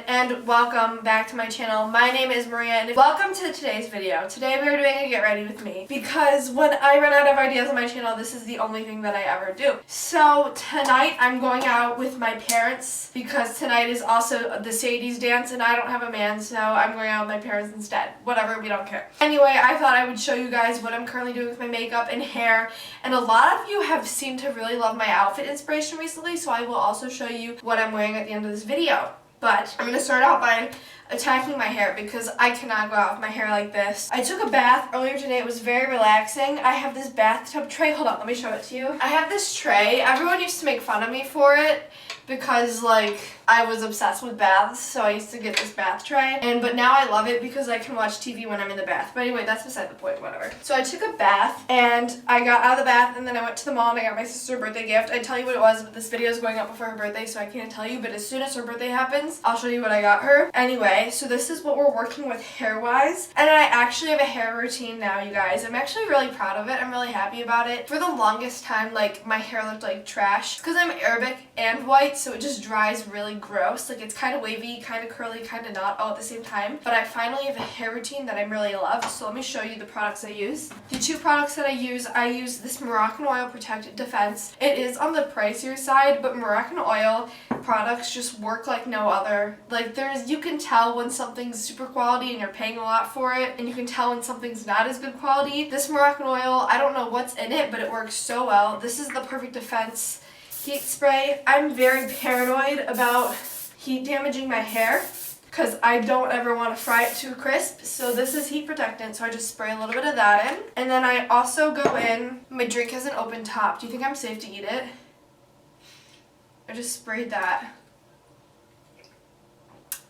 and welcome back to my channel. My name is Maria and welcome to today's video. Today we are doing a get ready with me because when I run out of ideas on my channel, this is the only thing that I ever do. So tonight I'm going out with my parents because tonight is also the Sadie's dance and I don't have a man, so I'm going out with my parents instead. Whatever, we don't care. Anyway, I thought I would show you guys what I'm currently doing with my makeup and hair, and a lot of you have seemed to really love my outfit inspiration recently, so I will also show you what I'm wearing at the end of this video. But I'm going to start out by attacking my hair because I cannot go out with my hair like this. I took a bath earlier today. It was very relaxing. I have this bathtub tray. Hold on, let me show it to you. I have this tray. Everyone used to make fun of me for it because I was obsessed with baths, so I used to get this bath tray. But now I love it because I can watch TV when I'm in the bath. But anyway, that's beside the point, whatever. So I took a bath and I got out of the bath and then I went to the mall and I got my sister a birthday gift. I'd tell you what it was, but this video is going up before her birthday, so I can't tell you. But as soon as her birthday happens, I'll show you what I got her. Anyway, so this is what we're working with hair-wise. And I actually have a hair routine now, you guys. I'm actually really proud of it. I'm really happy about it. For the longest time, my hair looked like trash because I'm Arabic and white, so it just dries really gross. It's kind of wavy, kind of curly, kind of not all at the same time. But I finally have a hair routine that I really love, so let me show you the products I use. The two products that I use this Moroccan Oil Protect Defense. It is on the pricier side, but Moroccan Oil products just work like no other. You can tell when something's super quality and you're paying a lot for it, and you can tell when something's not as good quality. This Moroccan Oil, I don't know what's in it, but it works so well. This is the Perfect Defense heat spray. I'm very paranoid about heat damaging my hair because I don't ever want to fry it too crisp. So this is heat protectant, so I just spray a little bit of that in. And then I also go in, my drink has an open top. Do you think I'm safe to eat it? I just sprayed that.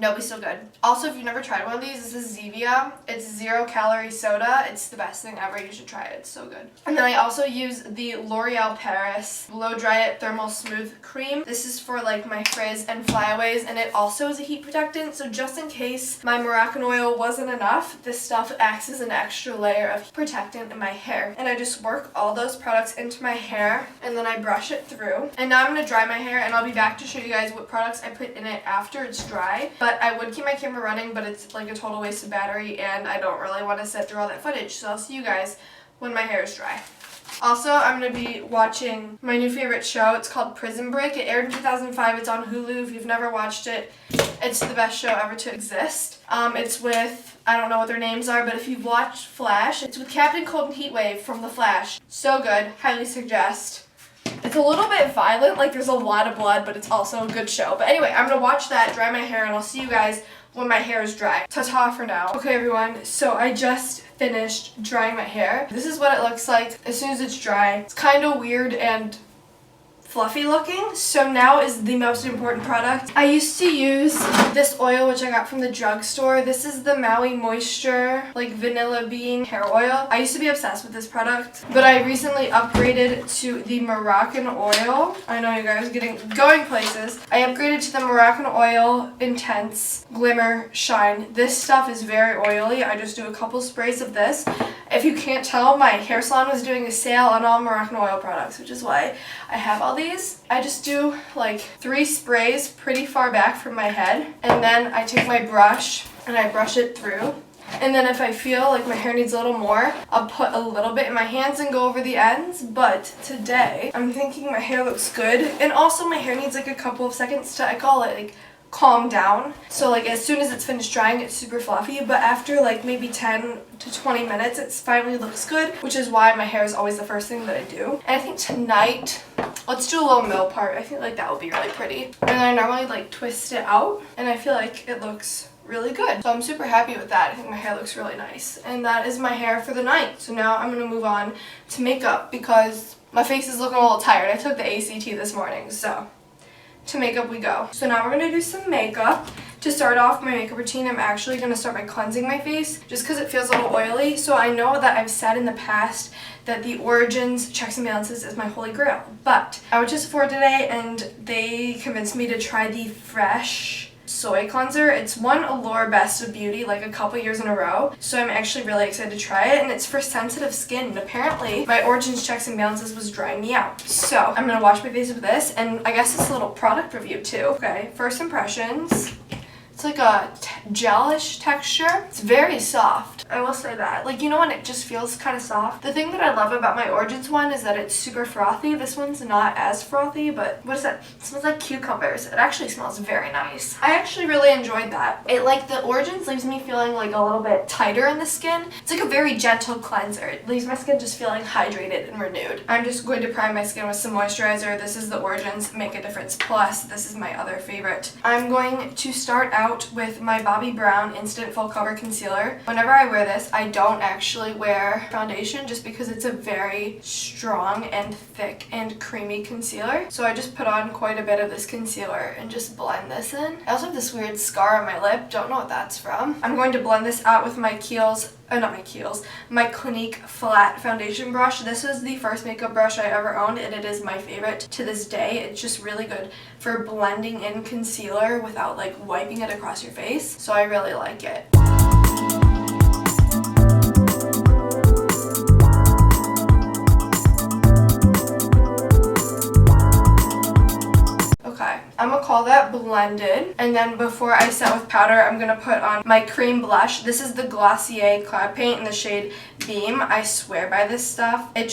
Nope, it's still good. Also, if you've never tried one of these, this is Zevia. It's 0-calorie soda. It's the best thing ever. You should try it. It's so good. And then I also use the L'Oreal Paris Blow Dry It Thermal Smooth Cream. This is for my frizz and flyaways, and it also is a heat protectant. So just in case my Moroccan oil wasn't enough, this stuff acts as an extra layer of protectant in my hair. And I just work all those products into my hair, and then I brush it through. And now I'm going to dry my hair, and I'll be back to show you guys what products I put in it after it's dry. But I would keep my camera running, but it's a total waste of battery, and I don't really want to sit through all that footage. So I'll see you guys when my hair is dry. Also, I'm going to be watching my new favorite show. It's called Prison Break. It aired in 2005. It's on Hulu. If you've never watched it, it's the best show ever to exist. It's with, I don't know what their names are, but if you've watched Flash, it's with Captain Cold and Heatwave from The Flash. So good. Highly suggest. It's a little bit violent, there's a lot of blood, but it's also a good show. But anyway, I'm going to watch that, dry my hair, and I'll see you guys when my hair is dry. Ta-ta for now. Okay, everyone, so I just finished drying my hair. This is what it looks like as soon as it's dry. It's kind of weird and fluffy looking, so now is the most important product. I used to use this oil, which I got from the drugstore. This is the Maui Moisture vanilla bean hair oil. I used to be obsessed with this product, but I recently upgraded to the Moroccan Oil. I know you guys are going places. I upgraded to the Moroccan Oil Intense Glimmer Shine. This stuff is very oily. I just do a couple sprays of this. If you can't tell, my hair salon was doing a sale on all Moroccan Oil products, which is why I have all these. I just do 3 sprays pretty far back from my head, and then I take my brush and I brush it through. And then if I feel like my hair needs a little more, I'll put a little bit in my hands and go over the ends. But today, I'm thinking my hair looks good, and also my hair needs a couple of seconds to, I call it calm down. So as soon as it's finished drying, it's super fluffy, but after maybe 10 to 20 minutes, it finally looks good, which is why my hair is always the first thing that I do. And I think tonight, let's do a little middle part. I feel that would be really pretty. And then I normally twist it out, and I feel it looks really good. So I'm super happy with that. I think my hair looks really nice. And that is my hair for the night. So now I'm gonna move on to makeup because my face is looking a little tired. I took the ACT this morning, so to makeup we go. So now we're going to do some makeup. To start off my makeup routine, I'm actually going to start by cleansing my face just because it feels a little oily. So I know that I've said in the past that the Origins Checks and Balances is my holy grail. But I went to Sephora today and they convinced me to try the Fresh Soy Cleanser. It's won Allure Best of Beauty a couple years in a row, so I'm actually really excited to try it, and it's for sensitive skin, and apparently my Origins Checks and Balances was drying me out. So I'm going to wash my face with this, and I guess it's a little product review too. Okay, first impressions. It's It's like a gelish texture. It's very soft. I will say that. Like, you know when it just feels kind of soft? The thing that I love about my Origins one is that it's super frothy. This one's not as frothy, but what is that? It smells like cucumbers. It actually smells very nice. I actually really enjoyed that. It, like, the Origins leaves me feeling like a little bit tighter in the skin. It's like a very gentle cleanser. It leaves my skin just feeling hydrated and renewed. I'm just going to prime my skin with some moisturizer. This is the Origins Make a Difference Plus. This is my other favorite. I'm going to start out with my Bobbi Brown Instant Full Cover Concealer. Whenever I wear this, I don't actually wear foundation just because it's a very strong and thick and creamy concealer. So I just put on quite a bit of this concealer and just blend this in. I also have this weird scar on my lip. Don't know what that's from. I'm going to blend this out with my my Clinique flat foundation brush. This was the first makeup brush I ever owned, and it is my favorite to this day. It's just really good for blending in concealer without like wiping it across your face. So I really like it. I'm gonna call that blended, and then before I set with powder, I'm gonna put on my cream blush. This is the Glossier Cloud Paint in the shade Beam. I swear by this stuff. It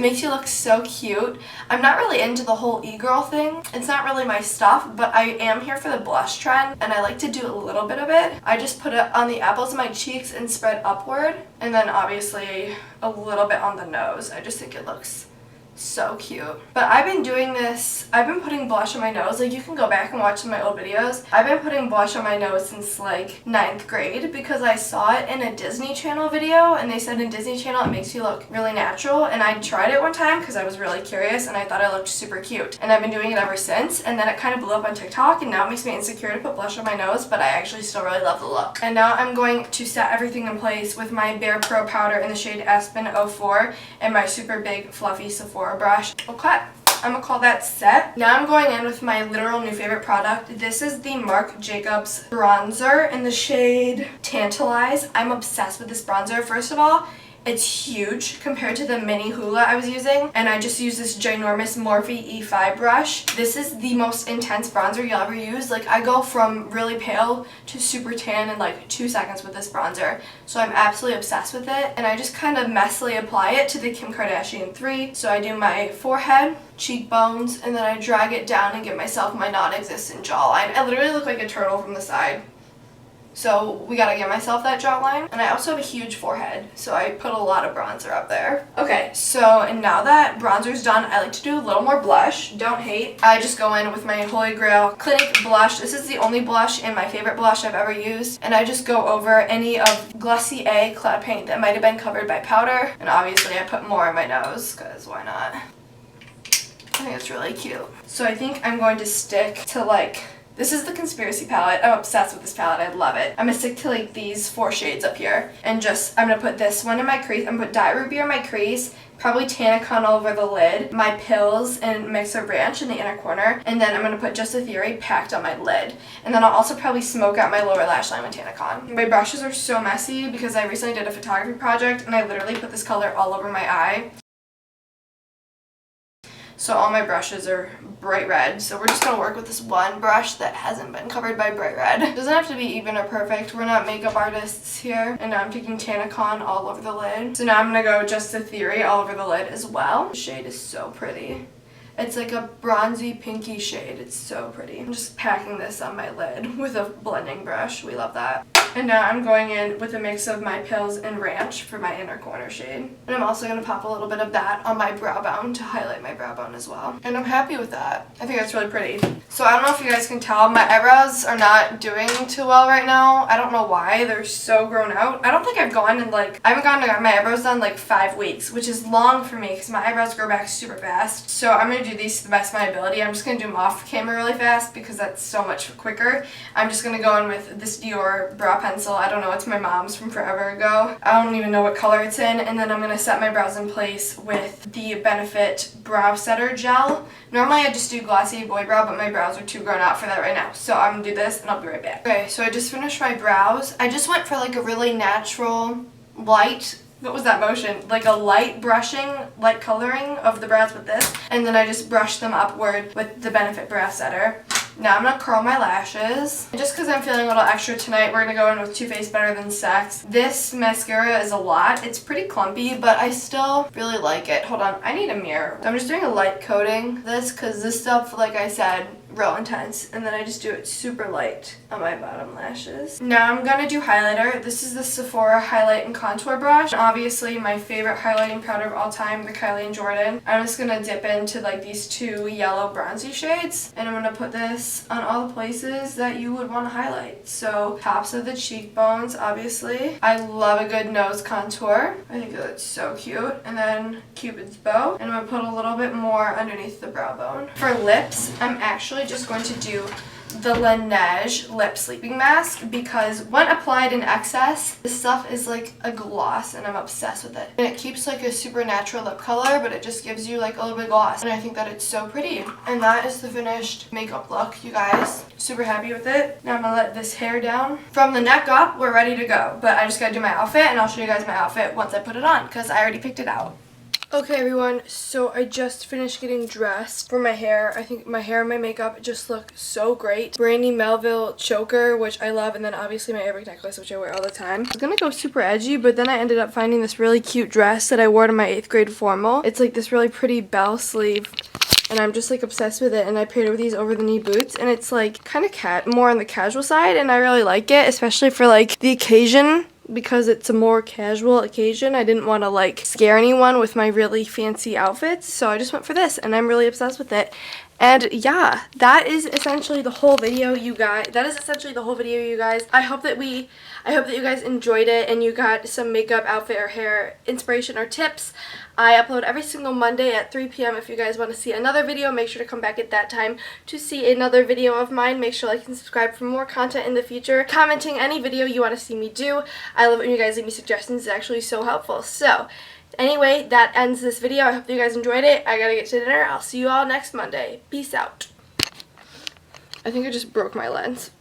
makes you look so cute. I'm not really into the whole e-girl thing. It's not really my stuff, but I am here for the blush trend, and I like to do a little bit of it. I just put it on the apples of my cheeks and spread upward, and then obviously a little bit on the nose. I just think it looks so cute. But I've been doing this, I've been putting blush on my nose. Like, you can go back and watch my old videos. I've been putting blush on my nose since like 9th grade because I saw it in a Disney Channel video, and they said in Disney Channel it makes you look really natural, and I tried it one time because I was really curious and I thought I looked super cute, and I've been doing it ever since. And then it kind of blew up on TikTok, and now it makes me insecure to put blush on my nose, but I actually still really love the look. And now I'm going to set everything in place with my Bare Pro powder in the shade Aspen 04 and my super big fluffy Sephora brush. Okay, I'm gonna call that set. Now I'm going in with my literal new favorite product. This is the Marc Jacobs bronzer in the shade Tantalize. I'm obsessed with this bronzer. First of all, it's huge compared to the mini Hoola I was using, and I just use this ginormous Morphe E5 brush. This is the most intense bronzer you'll ever use. Like, I go from really pale to super tan in like 2 seconds with this bronzer, so I'm absolutely obsessed with it. And I just kind of messily apply it to the Kim Kardashian 3. So I do my forehead, cheekbones, and then I drag it down and give myself my non-existent jawline. I literally look like a turtle from the side. So we gotta give myself that jawline. And I also have a huge forehead, so I put a lot of bronzer up there. Okay, so and now that bronzer's done, I like to do a little more blush. Don't hate. I just go in with my Holy Grail Clinique blush. This is the only blush and my favorite blush I've ever used. And I just go over any of Glossier Cloud Paint that might have been covered by powder. And obviously I put more on my nose, because why not? I think it's really cute. So I think I'm going to stick to like, this is the Conspiracy palette. I'm obsessed with this palette. I love it. I'm going to stick to like these 4 shades up here. And just, I'm going to put this one in my crease. I'm going to put Dye Ruby on my crease. Probably Tanacon all over the lid. My Pills and Mixer Branch in the inner corner. And then I'm going to put Just a Theory packed on my lid. And then I'll also probably smoke out my lower lash line with Tanacon. My brushes are so messy because I recently did a photography project and I literally put this color all over my eye. So all my brushes are bright red. So we're just going to work with this one brush that hasn't been covered by bright red. It doesn't have to be even or perfect. We're not makeup artists here. And now I'm taking Tanacon all over the lid. So now I'm going to go Just a Theory all over the lid as well. The shade is so pretty. It's like a bronzy pinky shade. It's so pretty. I'm just packing this on my lid with a blending brush. We love that. And now I'm going in with a mix of my Pills and Ranch for my inner corner shade. And I'm also going to pop a little bit of that on my brow bone to highlight my brow bone as well. And I'm happy with that. I think that's really pretty. So I don't know if you guys can tell, my eyebrows are not doing too well right now. I don't know why. They're so grown out. I don't think I've gone in like, I haven't gone to get my eyebrows done like 5 weeks, which is long for me because my eyebrows grow back super fast. So I'm going to do these to the best of my ability. I'm just going to do them off camera really fast because that's so much quicker. I'm just going to go in with this Dior brow pencil. I don't know, it's my mom's from forever ago. I don't even know what color it's in. And then I'm going to set my brows in place with the Benefit Brow Setter Gel. Normally I just do Glossier Boy Brow, but my brows are too grown out for that right now. So I'm going to do this and I'll be right back. Okay, so I just finished my brows. I just went for like a really natural, light, what was that motion? Like a light brushing, light coloring of the brows with this. And then I just brushed them upward with the Benefit Brow Setter. Now I'm gonna curl my lashes. And just because I'm feeling a little extra tonight, we're gonna go in with Too Faced Better Than Sex. This mascara is a lot. It's pretty clumpy, but I still really like it. Hold on, I need a mirror. I'm just doing a light coating this because this stuff, like I said, real intense, and then I just do it super light on my bottom lashes. Now I'm gonna do highlighter. This is the Sephora Highlight and Contour Brush. And obviously my favorite highlighting powder of all time, the Kylie & Jordan. I'm just gonna dip into like these two yellow bronzy shades, and I'm gonna put this on all the places that you would want to highlight. So tops of the cheekbones, obviously. I love a good nose contour. I think it looks so cute. And then Cupid's bow, and I'm gonna put a little bit more underneath the brow bone. For lips, I'm actually just going to do the Laneige lip sleeping mask because when applied in excess, this stuff is like a gloss and I'm obsessed with it. And it keeps like a super natural lip color, but it just gives you like a little bit of gloss, and I think that it's so pretty. And that is the finished makeup look, you guys. Super happy with it. Now I'm gonna let this hair down. From the neck up, we're ready to go, but I just gotta do my outfit, and I'll show you guys my outfit once I put it on because I already picked it out. Okay everyone, so I just finished getting dressed for my hair. I think my hair and my makeup just look so great. Brandy Melville choker, which I love, and then obviously my Airbag necklace, which I wear all the time. I was gonna go super edgy, but then I ended up finding this really cute dress that I wore to my 8th grade formal. It's like this really pretty bell sleeve, and I'm just like obsessed with it, and I paired it with these over the knee boots, and it's like kind of more on the casual side, and I really like it, especially for like the occasion. Because it's a more casual occasion, I didn't want to like scare anyone with my really fancy outfits, so I just went for this, and I'm really obsessed with it. And yeah, that is essentially the whole video, you guys. I hope that you guys enjoyed it and you got some makeup, outfit, or hair inspiration or tips. I upload every single Monday at 3 p.m. If you guys want to see another video, make sure to come back at that time to see another video of mine. Make sure to like and subscribe for more content in the future. Commenting any video you want to see me do. I love it when you guys leave me suggestions. It's actually so helpful. So anyway, that ends this video. I hope you guys enjoyed it. I gotta get to dinner. I'll see you all next Monday. Peace out. I think I just broke my lens.